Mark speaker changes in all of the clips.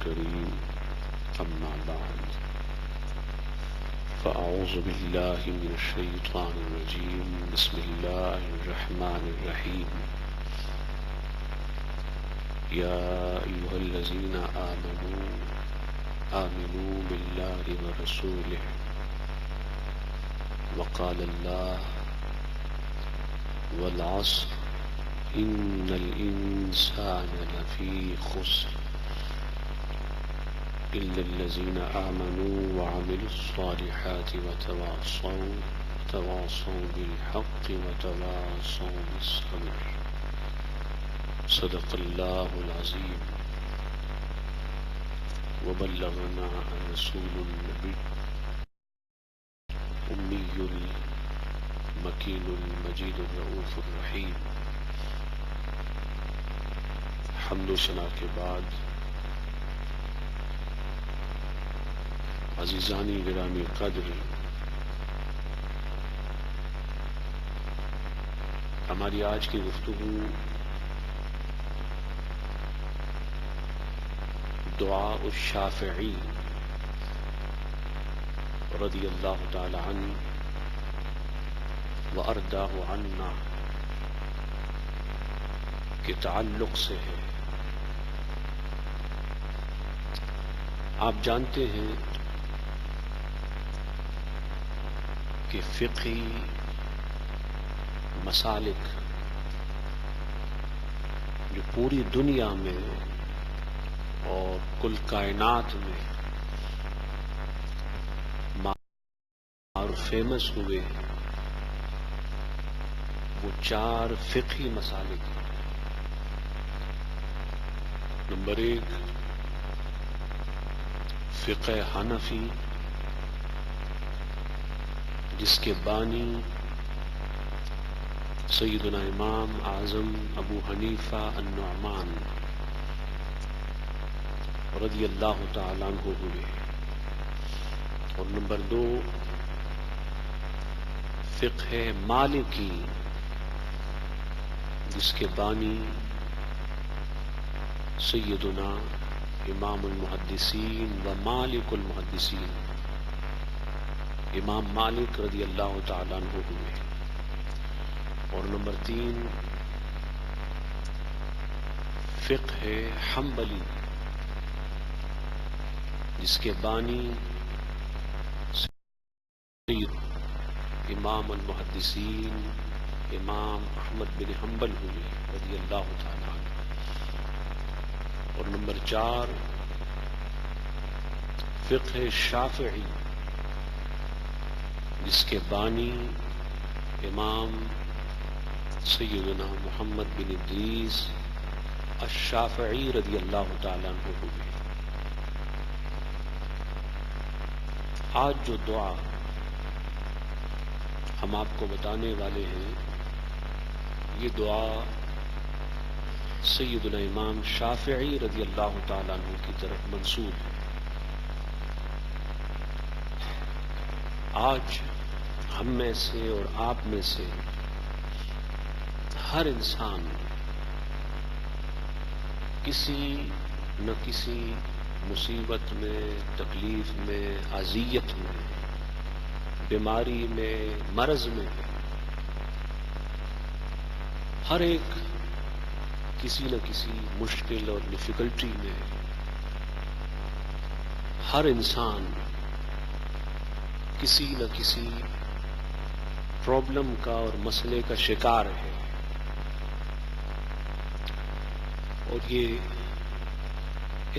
Speaker 1: الكريم أما بعد فأعوذ بالله من الشيطان الرجيم بسم الله الرحمن الرحيم يا أيها الذين آمنوا بالله ورسوله وقال الله والعصر إن الإنسان لفي خسر إلا الذين آمنوا وعملوا الصالحات وتواصوا بالحق وتواصوا بالصبر صدق الله العظيم وبلغنا رسول النبي أمي المكين المجيد الرؤوف الرحيم. حمد و ثنا کے بعد عزیزانی گرامی قدر، ہماری آج کی گفتگو دعاء الشافعی رضی اللہ تعالی عنہ وأرداہ عنا کے تعلق سے ہے. آپ جانتے ہیں کہ فقہی مسالک جو پوری دنیا میں اور کل کائنات میں اور فیمس ہوئے، وہ 4 فقہی مسالک ہیں. نمبر 1 فقہ حنفی، جس کے بانی سیدنا امام اعظم ابو حنیفہ النعمان رضی اللہ تعالیٰ عنہ ہوئے. اور نمبر 2 فقہ مالکی، جس کے بانی سیدنا امام المحدثین و مالک المحدثین امام مالک رضی اللہ تعالیٰ عنہ ہوئے. اور نمبر 3 فقہ حنبلی، جس کے بانی سید امام المحدثین امام احمد بن حنبل ہوئے رضی اللہ تعالیٰ عنہ. اور نمبر 4 فقہ شافعی، جس کے بانی امام سیدنا محمد بن ادریس الشافعی رضی اللہ تعالیٰ عنہ ہوئے. آج جو دعا ہم آپ کو بتانے والے ہیں، یہ دعا سیدنا امام شافعی رضی اللہ تعالیٰ عنہ کی طرف منسوب ہے. آج ہم میں سے اور آپ میں سے ہر انسان کسی نہ کسی مصیبت میں، تکلیف میں، اذیت میں، بیماری میں، مرض میں، ہر ایک کسی نہ کسی مشکل اور ڈیفیکلٹی میں ہر انسان کسی نہ کسی پرابلم کا اور مسئلے کا شکار ہے. اور یہ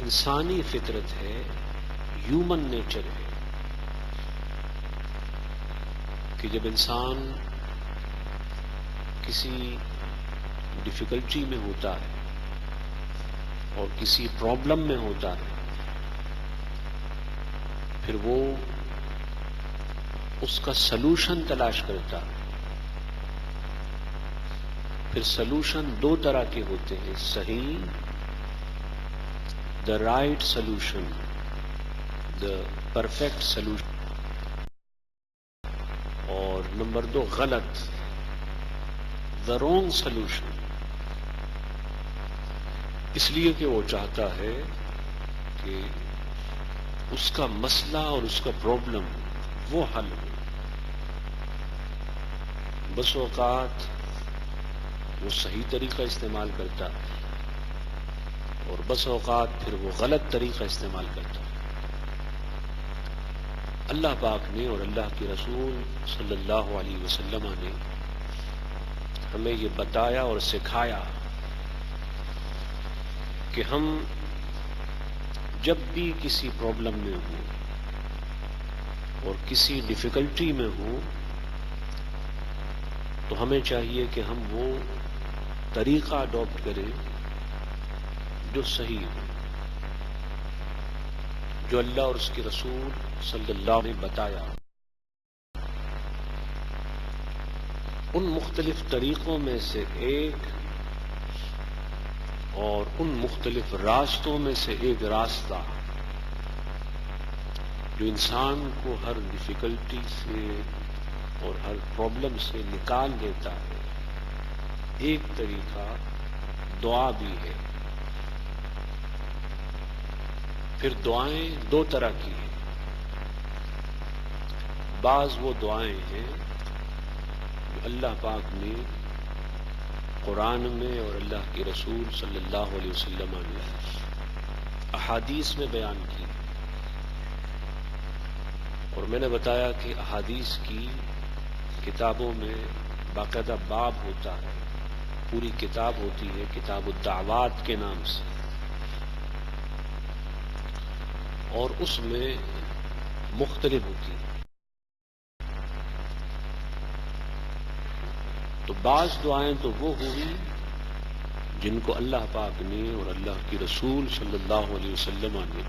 Speaker 1: انسانی فطرت ہے، ہیومن نیچر ہے کہ جب انسان کسی ڈیفیکلٹی میں ہوتا ہے اور کسی پرابلم میں ہوتا ہے، پھر وہ اس کا سلوشن تلاش کرتا ہے. پھر سلوشن 2 طرح کے ہوتے ہیں: صحیح، the right solution, the perfect solution، اور نمبر 2 غلط، the wrong solution. اس لیے کہ وہ چاہتا ہے کہ کہ اس کا مسئلہ اور اس کا پرابلم وہ حل ہو. بس اوقات وہ صحیح طریقہ استعمال کرتا ہے اور بس اوقات پھر وہ غلط طریقہ استعمال کرتا ہے. اللہ پاک نے اور اللہ کے رسول صلی اللہ علیہ وسلم نے ہمیں یہ بتایا اور سکھایا کہ ہم جب بھی کسی پرابلم میں ہوں اور کسی ڈیفیکلٹی میں ہوں تو ہمیں چاہیے کہ ہم وہ طریقہ اڈاپٹ کریں جو صحیح ہو، جو اللہ اور اس کے رسول صلی اللہ علیہ وسلم نے بتایا. ان مختلف طریقوں میں سے ایک اور ان مختلف راستوں میں سے ایک راستہ جو انسان کو ہر ڈیفیکلٹی سے اور ہر پرابلم سے نکال دیتا ہے، ایک طریقہ دعا بھی ہے. پھر دعائیں دو طرح کی ہیں. بعض وہ دعائیں ہیں جو اللہ پاک نے قرآن میں اور اللہ کے رسول صلی اللہ علیہ وسلم نے احادیث میں بیان کی، اور میں نے بتایا کہ احادیث کی کتابوں میں باقاعدہ باب ہوتا ہے، پوری کتاب ہوتی ہے کتاب الدعوات کے نام سے، اور اس میں مختلف ہوتی ہے. تو بعض دعائیں تو وہ ہوئی جن کو اللہ پاک نے اور اللہ کے رسول صلی اللہ علیہ وسلم نے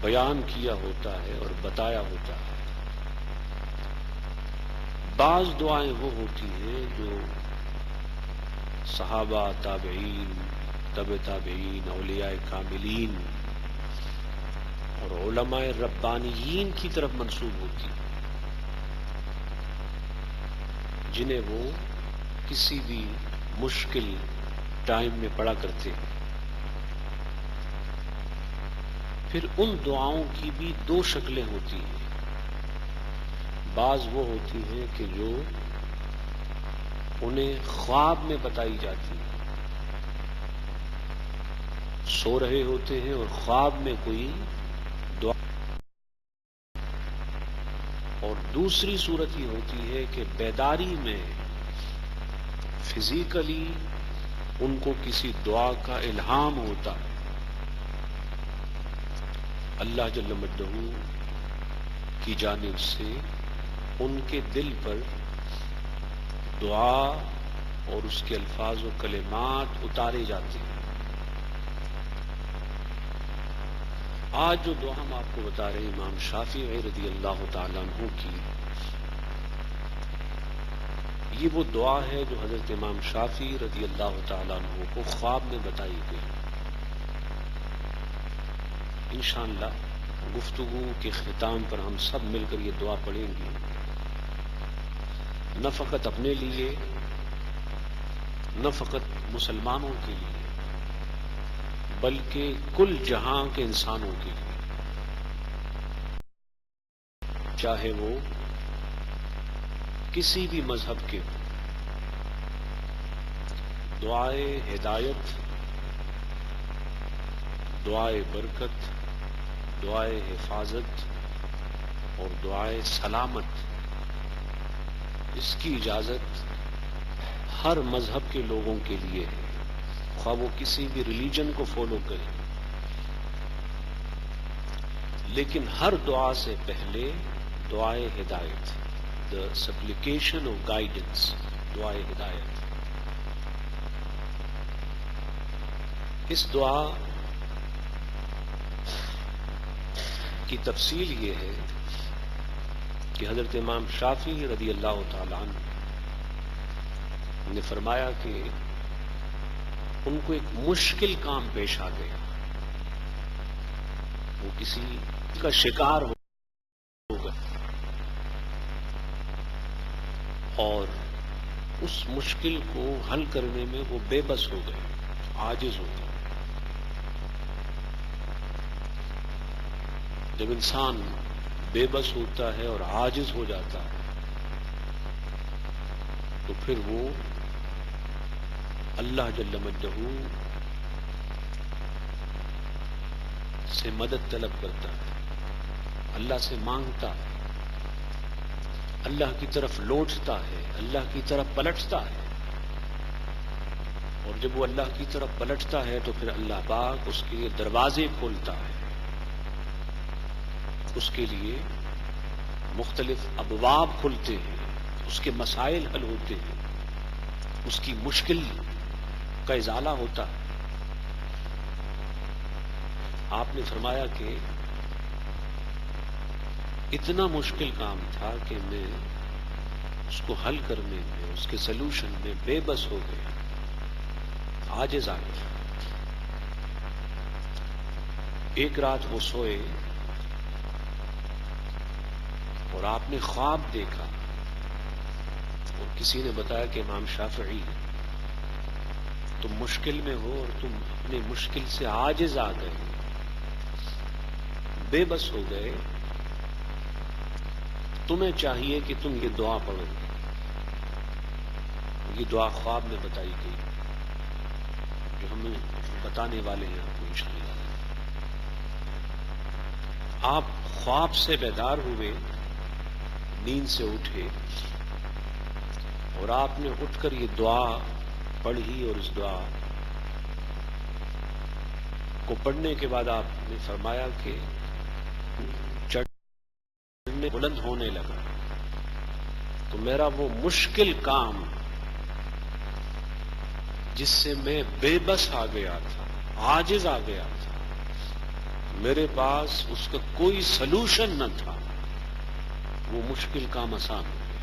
Speaker 1: بیان کیا ہوتا ہے اور بتایا ہوتا ہے. بعض دعائیں وہ ہوتی ہیں جو صحابہ، تابعین، تبع تابعین، اولیاء کاملین اور علماء ربانیین کی طرف منسوب ہوتی ہیں، جنہیں وہ کسی بھی مشکل ٹائم میں پڑھا کرتے ہیں. پھر ان دعاؤں کی بھی دو شکلیں ہوتی ہیں. بعض وہ ہوتی ہیں کہ جو انہیں خواب میں بتائی جاتی ہیں، سو رہے ہوتے ہیں اور خواب میں کوئی دعا. اور دوسری صورت یہ ہوتی ہے کہ بیداری میں فزیکلی ان کو کسی دعا کا الہام ہوتا ہے. اللہ جل مجدہ کی جانب سے ان کے دل پر دعا اور اس کے الفاظ و کلمات اتارے جاتے ہیں. آج جو دعا ہم آپ کو بتا رہے ہیں امام شافعی رضی اللہ تعالیٰ عنہ کی، یہ وہ دعا ہے جو حضرت امام شافعی رضی اللہ تعالیٰ عنہ کو خواب میں بتائی گئی. انشاءاللہ گفتگو کے ختام پر ہم سب مل کر یہ دعا پڑھیں گے، نہ فقط اپنے لیے، نہ فقط مسلمانوں کے لیے، بلکہ کل جہاں کے انسانوں کے لیے، چاہے وہ کسی بھی مذہب کے ہوں. دعائے ہدایت، دعائے برکت، دعائے حفاظت اور دعائے سلامت، اس کی اجازت ہر مذہب کے لوگوں کے لیے ہے، خواہ وہ کسی بھی ریلیجن کو فالو کریں. لیکن ہر دعا سے پہلے دعائے ہدایت، دا سپلیکیشن آف گائیڈنس، دعائے ہدایت. اس دعا کی تفصیل یہ ہے کہ حضرت امام شافعی رضی اللہ تعالیٰ عنہ نے فرمایا کہ ان کو ایک مشکل کام پیش آ گیا، وہ کسی کا شکار ہو گئے اور اس مشکل کو حل کرنے میں وہ بے بس ہو گئے، عاجز ہو گئے. جب انسان بے بس ہوتا ہے اور عاجز ہو جاتا ہے تو پھر وہ اللہ جل مجدہ سے مدد طلب کرتا ہے، اللہ سے مانگتا ہے، اللہ کی طرف لوٹتا ہے، اللہ کی طرف پلٹتا ہے، اور جب وہ اللہ کی طرف پلٹتا ہے تو پھر اللہ پاک اس کے لیے دروازے کھولتا ہے، اس کے لیے مختلف ابواب کھلتے ہیں، اس کے مسائل حل ہوتے ہیں، اس کی مشکل کا ازالہ ہوتا ہے۔ آپ نے فرمایا کہ اتنا مشکل کام تھا کہ میں اس کو حل کرنے میں، اس کے سلوشن میں بے بس ہو گیا، عاجز آ گیا۔ ایک رات وہ سوئے اور آپ نے خواب دیکھا، اور کسی نے بتایا کہ امام شافعی تم مشکل میں ہو اور تم اپنے مشکل سے عاجز آ گئے، بے بس ہو گئے، تمہیں چاہیے کہ تم یہ دعا پڑھو۔ یہ دعا خواب میں بتائی گئی جو ہمیں بتانے والے ہیں آپ کو انشاءاللہ۔ آپ خواب سے بیدار ہوئے، نیند سے اٹھے، اور آپ نے اٹھ کر یہ دعا پڑھی، اور اس دعا کو پڑھنے کے بعد آپ نے فرمایا کہ چڑھنے بلند ہونے لگا تو میرا وہ مشکل کام جس سے میں بے بس آ گیا تھا، عاجز آ گیا تھا، میرے پاس اس کا کوئی سلوشن نہ تھا، وہ مشکل کام آسان ہو گیا۔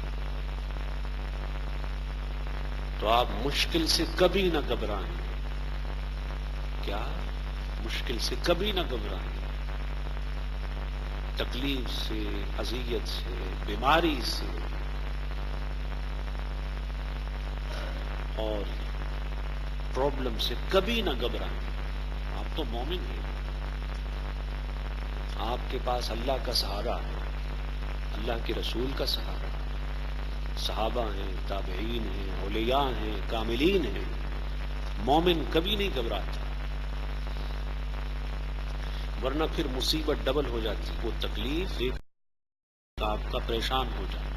Speaker 1: تو آپ مشکل سے کبھی نہ گھبرائیں، کیا مشکل سے کبھی نہ گھبرائیں، تکلیف سے، اذیت سے، بیماری سے، اور پرابلم سے کبھی نہ گھبرائیں۔ آپ تو مومن ہیں، آپ کے پاس اللہ کا سہارا ہے، اللہ کے رسول کا سہارا ہے، صحابہ ہیں، تابعین ہیں، اولیاء ہیں، کاملین ہیں۔ مومن کبھی نہیں گھبراتا، ورنہ پھر مصیبت ڈبل ہو جاتی، وہ تکلیف ایک آپ کا پریشان ہو جاتا۔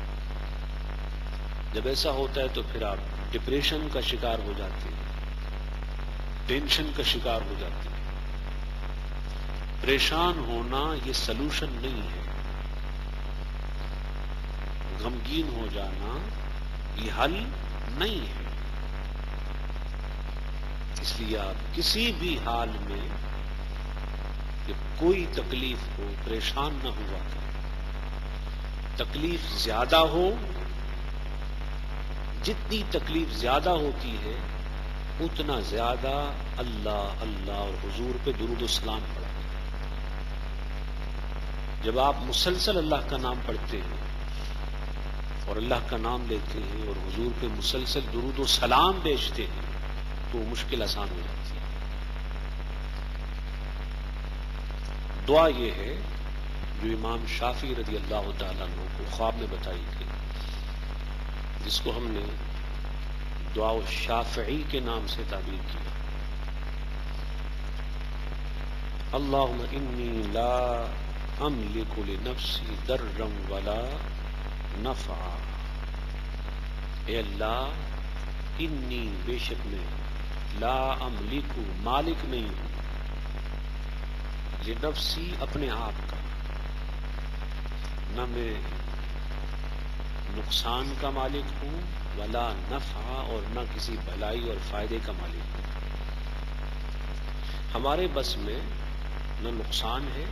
Speaker 1: جب ایسا ہوتا ہے تو پھر آپ ڈپریشن کا شکار ہو جاتے ہیں، ٹینشن کا شکار ہو جاتے ہیں۔ پریشان ہونا یہ سلوشن نہیں ہے، غمگین ہو جانا یہ حل نہیں ہے۔ اس لیے آپ کسی بھی حال میں کہ کوئی تکلیف ہو پریشان نہ ہوا کریں۔ تکلیف زیادہ ہو، جتنی تکلیف زیادہ ہوتی ہے اتنا زیادہ اللہ اللہ اور حضور پہ درود و سلام پڑھا۔ جب آپ مسلسل اللہ کا نام پڑھتے ہیں اور اللہ کا نام لیتے ہیں اور حضور پہ مسلسل درود و سلام بیچتے ہیں تو مشکل آسان ہو جاتی ہے۔ دعا یہ ہے جو امام شافعی رضی اللہ تعالیٰ عنہ کو خواب میں بتائی گئی، جس کو ہم نے دعا الشافعی کے نام سے تعبیر کیا۔ اللہم انی لا املک لنفسی ضرا ولا نفعا، اے اللہ انی بے شک میں لا املک مالک نہیں ہوں، لنفسی اپنے آپ کا، نہ میں نقصان کا مالک ہوں، ولا نفع اور نہ کسی بھلائی اور فائدے کا مالک ہوں۔ ہمارے بس میں نہ نقصان ہے،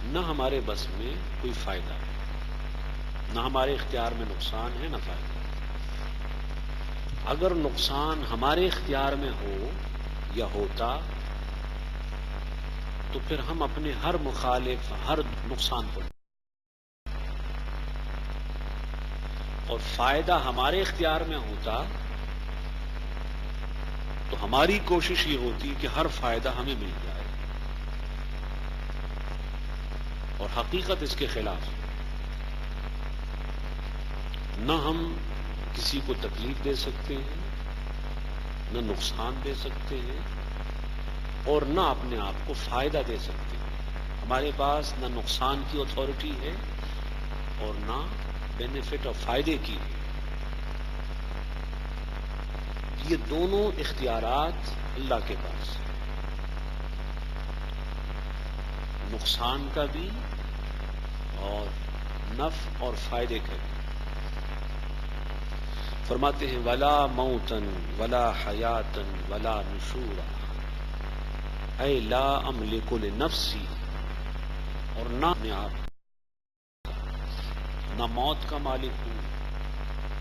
Speaker 1: نہ ہمارے بس میں کوئی فائدہ ہے، نہ ہمارے اختیار میں نقصان ہے نہ فائدہ۔ اگر نقصان ہمارے اختیار میں ہو یا ہوتا تو پھر ہم اپنے ہر مخالف ہر نقصان پر، اور فائدہ ہمارے اختیار میں ہوتا تو ہماری کوشش یہ ہوتی کہ ہر فائدہ ہمیں مل جائے۔ اور حقیقت اس کے خلاف ہے۔ نہ ہم کسی کو تکلیف دے سکتے ہیں، نہ نقصان دے سکتے ہیں، اور نہ اپنے آپ کو فائدہ دے سکتے ہیں۔ ہمارے پاس نہ نقصان کی اتھارٹی ہے اور نہ بینیفٹ اور فائدے کی ہے۔ یہ دونوں اختیارات اللہ کے پاس ہیں، نقصان کا بھی اور نفع اور فائدے کا بھی۔ فرماتے ہیں ولا موتن ولا حیاتن ولا نشورا، اے لا املک لنفسی، اور نہ میں آپ نہ موت کا مالک ہوں،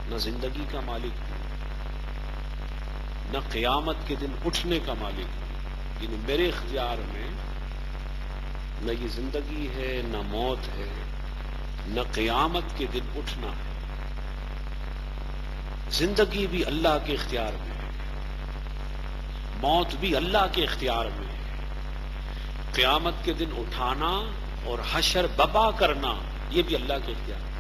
Speaker 1: نہ زندگی کا مالک ہوں، نہ قیامت کے دن اٹھنے کا مالک ہوں۔ یعنی میرے اختیار میں نہ یہ زندگی ہے، نہ موت ہے، نہ قیامت کے دن اٹھنا ہے۔ زندگی بھی اللہ کے اختیار میں ہے، موت بھی اللہ کے اختیار میں ہے، قیامت کے دن اٹھانا اور حشر بپا کرنا یہ بھی اللہ کے اختیار میں ہے۔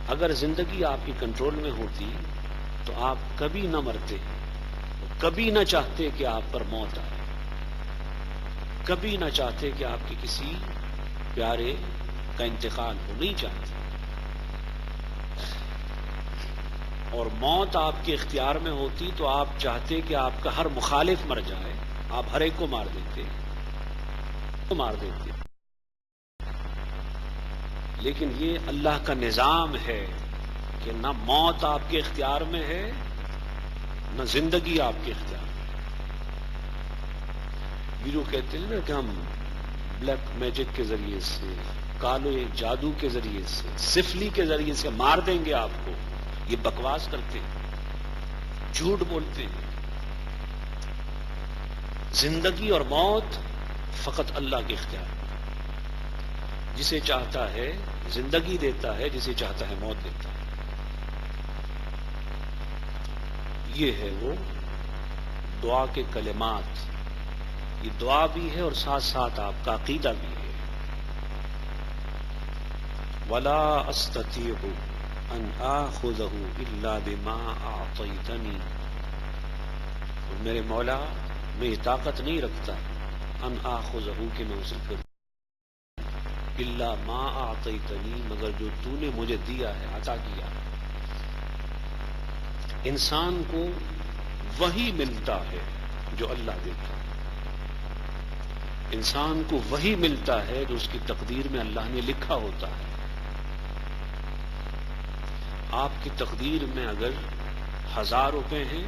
Speaker 1: اگر زندگی آپ کی کنٹرول میں ہوتی تو آپ کبھی نہ مرتے، کبھی نہ چاہتے کہ آپ پر موت آئے، کبھی نہ چاہتے کہ آپ کے کسی پیارے کا انتقال ہو، نہیں چاہتے۔ اور موت آپ کے اختیار میں ہوتی تو آپ چاہتے کہ آپ کا ہر مخالف مر جائے، آپ ہر ایک کو مار دیتے۔ لیکن یہ اللہ کا نظام ہے کہ نہ موت آپ کے اختیار میں ہے، نہ زندگی آپ کے اختیار میں۔ یہ جو کہتے ہیں نا کہ ہم بلیک میجک کے ذریعے سے، کالے جادو کے ذریعے سے، سفلی کے ذریعے سے مار دیں گے آپ کو، یہ بکواس کرتے ہیں، جھوٹ بولتے ہیں۔ زندگی اور موت فقط اللہ کے اختیار میں، جسے چاہتا ہے زندگی دیتا ہے، جسے چاہتا ہے موت دیتا ہے۔ یہ ہے وہ دعا کے کلمات، یہ دعا بھی ہے اور ساتھ ساتھ آپ کا عقیدہ بھی ہے۔ ولا استطيع ان آخذه الا بما اعطيتنی، اور میرے مولا میں یہ طاقت نہیں رکھتا ان آخذه کہ میں اسے کروں، الا ما اعطيتنی مگر جو تو نے مجھے دیا ہے، عطا کیا ہے۔ انسان کو وہی ملتا ہے جو اللہ دیتا ہے، انسان کو وہی ملتا ہے جو اس کی تقدیر میں اللہ نے لکھا ہوتا ہے۔ آپ کی تقدیر میں اگر 1000 روپے ہیں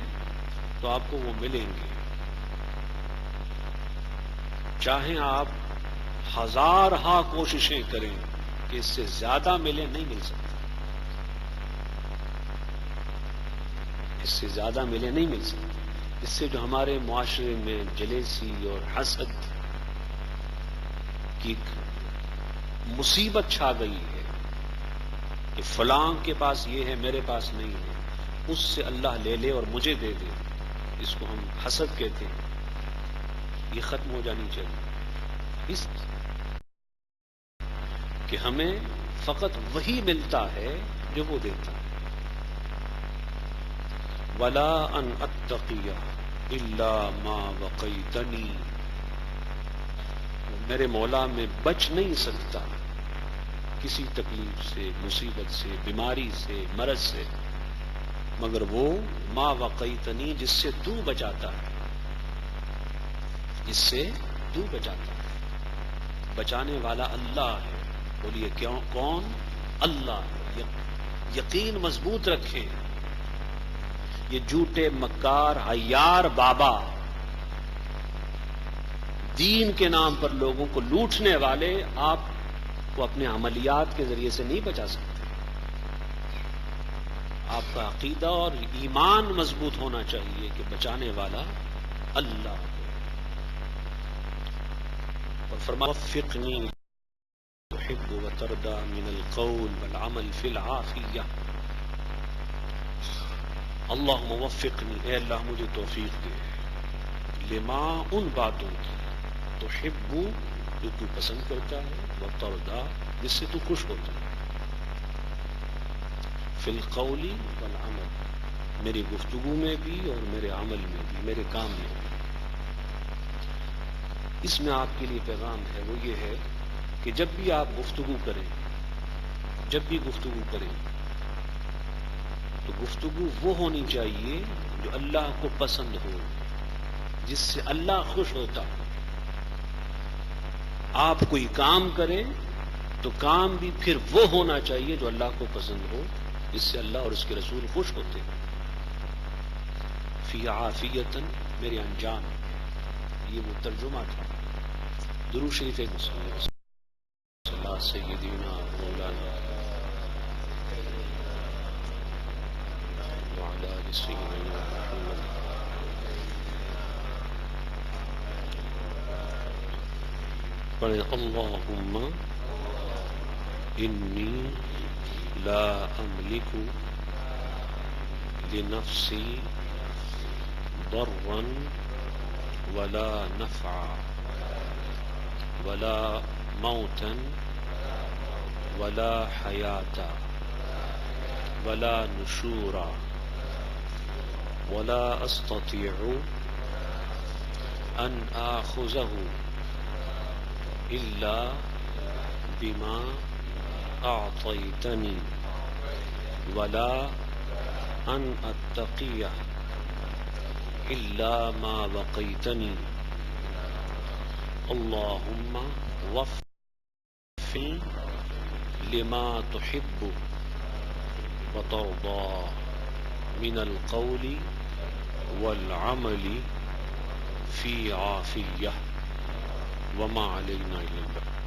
Speaker 1: تو آپ کو وہ ملیں گے، چاہیں آپ 1000 کوششیں کریں کہ اس سے زیادہ ملے، نہیں مل سکتا، اس سے زیادہ ملے نہیں مل سکتا۔ اس سے جو ہمارے معاشرے میں جلیسی اور حسد کی مصیبت چھا گئی ہے کہ فلاں کے پاس یہ ہے میرے پاس نہیں ہے، اس سے اللہ لے لے اور مجھے دے دے، اس کو ہم حسد کہتے ہیں، یہ ختم ہو جانی چاہیے۔ اس کہ ہمیں فقط وہی ملتا ہے جو وہ دیتا ہے۔ ولا ان اتقی الا ما وقیتنی، میرے مولا میں بچ نہیں سکتا کسی تکلیف سے، مصیبت سے، بیماری سے، مرض سے، مگر وہ ما وقیتنی جس سے تو بچاتا ہے، جس سے تو بچاتا ہے۔ بچانے والا اللہ ہے، بولیے کیوں؟ کون؟ اللہ ہے۔ یقین مضبوط رکھیں، یہ جھوٹے مکار عیار بابا، دین کے نام پر لوگوں کو لوٹنے والے آپ کو اپنے عملیات کے ذریعے سے نہیں بچا سکتے۔ آپ کا عقیدہ اور ایمان مضبوط ہونا چاہیے کہ بچانے والا اللہ ہے۔ اور فرمایا وفقنی تحب وترضى من القول والعمل في العافیہ، اللہم وفقنی، اے اللہ مجھے توفیق دے، لما ان باتوں کی، تحب جو تو پسند کرتا ہے، وترضا جس سے تو خوش ہوتا ہے، فی القول والعمل میری گفتگو میں بھی اور میرے عمل میں بھی، میرے کام میں بھی۔ اس میں آپ کے لیے پیغام ہے، وہ یہ ہے کہ جب بھی آپ گفتگو کریں، جب بھی گفتگو کریں تو گفتگو وہ ہونی چاہیے جو اللہ کو پسند ہو، جس سے اللہ خوش ہوتا ہو۔ آپ کوئی کام کریں تو کام بھی پھر وہ ہونا چاہیے جو اللہ کو پسند ہو، جس سے اللہ اور اس کے رسول خوش ہوتے ہیں۔ فی عافیتن میرے انجام، یہ وہ ترجمہ تھا۔ درود شریف صلی اللہ سیدنا مولانا وعلی آل سیدنا محمد۔ پڑھیں اللہم انی لا املک لنفسی ضرا ولا نفعا ولا موتا ولا حیاتا ولا نشورا ولا استطيع ان آخذه الا بما اعطيتني ولا ان اتقي الا ما وقيتني اللهم وفقني لما تحب وترضى من القول والعمل في عافية وما علينا إلا البلاغ۔